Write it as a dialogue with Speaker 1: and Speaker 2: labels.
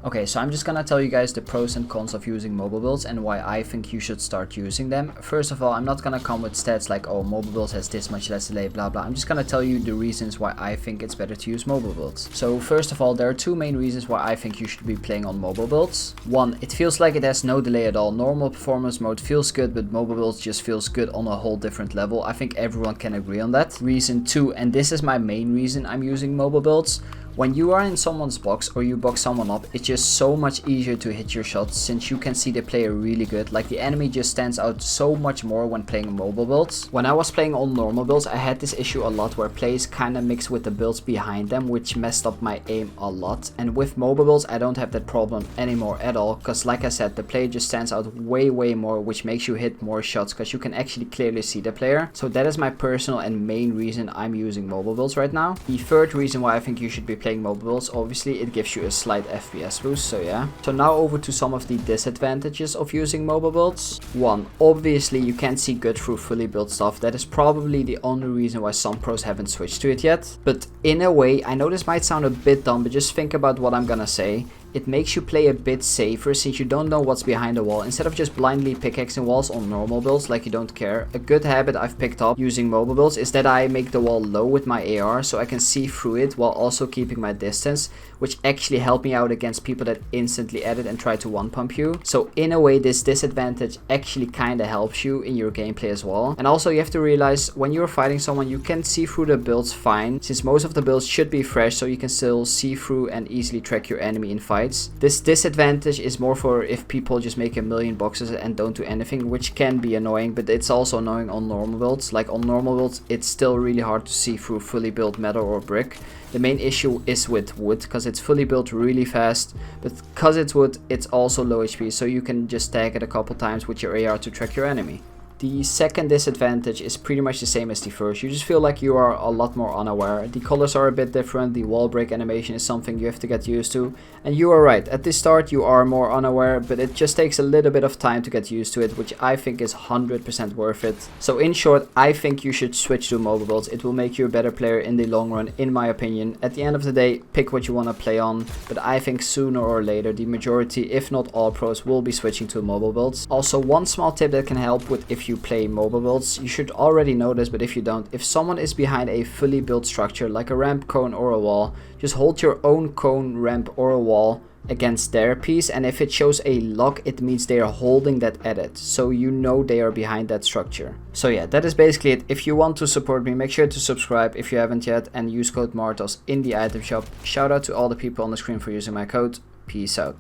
Speaker 1: Okay, so I'm just gonna tell you guys the pros and cons of using mobile builds and why I think you should start using them. First of all, I'm not gonna come with stats like, oh, mobile builds has this much less delay, blah blah. I'm just gonna tell you the reasons why I think it's better to use mobile builds. So first of all, there are two main reasons why I think you should be playing on mobile builds. One, it feels like it has no delay at all. Normal performance mode feels good, but mobile builds just feels good on a whole different level. I think everyone can agree on that. Reason two, and this is my main reason I'm using mobile builds. When you are in someone's box or you box someone up, it's just so much easier to hit your shots since you can see the player really good. Like the enemy just stands out so much more when playing mobile builds. When I was playing on normal builds, I had this issue a lot where plays kind of mix with the builds behind them, which messed up my aim a lot. And with mobile builds, I don't have that problem anymore at all, because like I said, the player just stands out way more, which makes you hit more shots because you can actually clearly see the player. So that is my personal and main reason I'm using mobile builds right now. The third reason why I think you should be playing mobile builds, obviously it gives you a slight FPS boost, so yeah. So now over to some of the disadvantages of using mobile builds. One, obviously you can't see good through fully built stuff. That is probably the only reason why some pros haven't switched to it yet. But in a way, I know this might sound a bit dumb, but just think about what I'm gonna say. It makes you play a bit safer since you don't know what's behind the wall, instead of just blindly pickaxing walls on normal builds like you don't care. A good habit I've picked up using mobile builds is that I make the wall low with my AR so I can see through it while also keeping my distance, which actually helped me out against people that instantly edit and try to one pump you. So in a way, this disadvantage actually kind of helps you in your gameplay as well. And also you have to realize when you're fighting someone, you can see through the builds fine, since most of the builds should be fresh, so you can still see through and easily track your enemy in fights. This disadvantage is more for if people just make a million boxes and don't do anything, which can be annoying, but it's also annoying on normal builds. Like on normal builds, it's still really hard to see through fully built metal or brick. The main issue is with wood, because it's fully built really fast, but because it's wood, it's also low HP, so you can just tag it a couple times with your AR to track your enemy. The second disadvantage is pretty much the same as the first. You just feel like you are a lot more unaware. The colors are a bit different. The wall break animation is something you have to get used to. And you are right, at the start you are more unaware, but it just takes a little bit of time to get used to it, which I think is 100% worth it. So in short, I think you should switch to mobile builds. It will make you a better player in the long run, in my opinion. At the end of the day, pick what you want to play on, but I think sooner or later the majority, if not all pros, will be switching to mobile builds. Also, one small tip that can help with if you play mobile builds, you should already know this, but if you don't, if someone is behind a fully built structure like a ramp, cone or a wall, just hold your own cone, ramp or a wall against their piece, and if it shows a lock, it means they are holding that edit, so you know they are behind that structure. So yeah, that is basically it. If you want to support me, make sure to subscribe if you haven't yet, and use code Martoz in the item shop. Shout out to all the people on the screen for using my code. Peace out.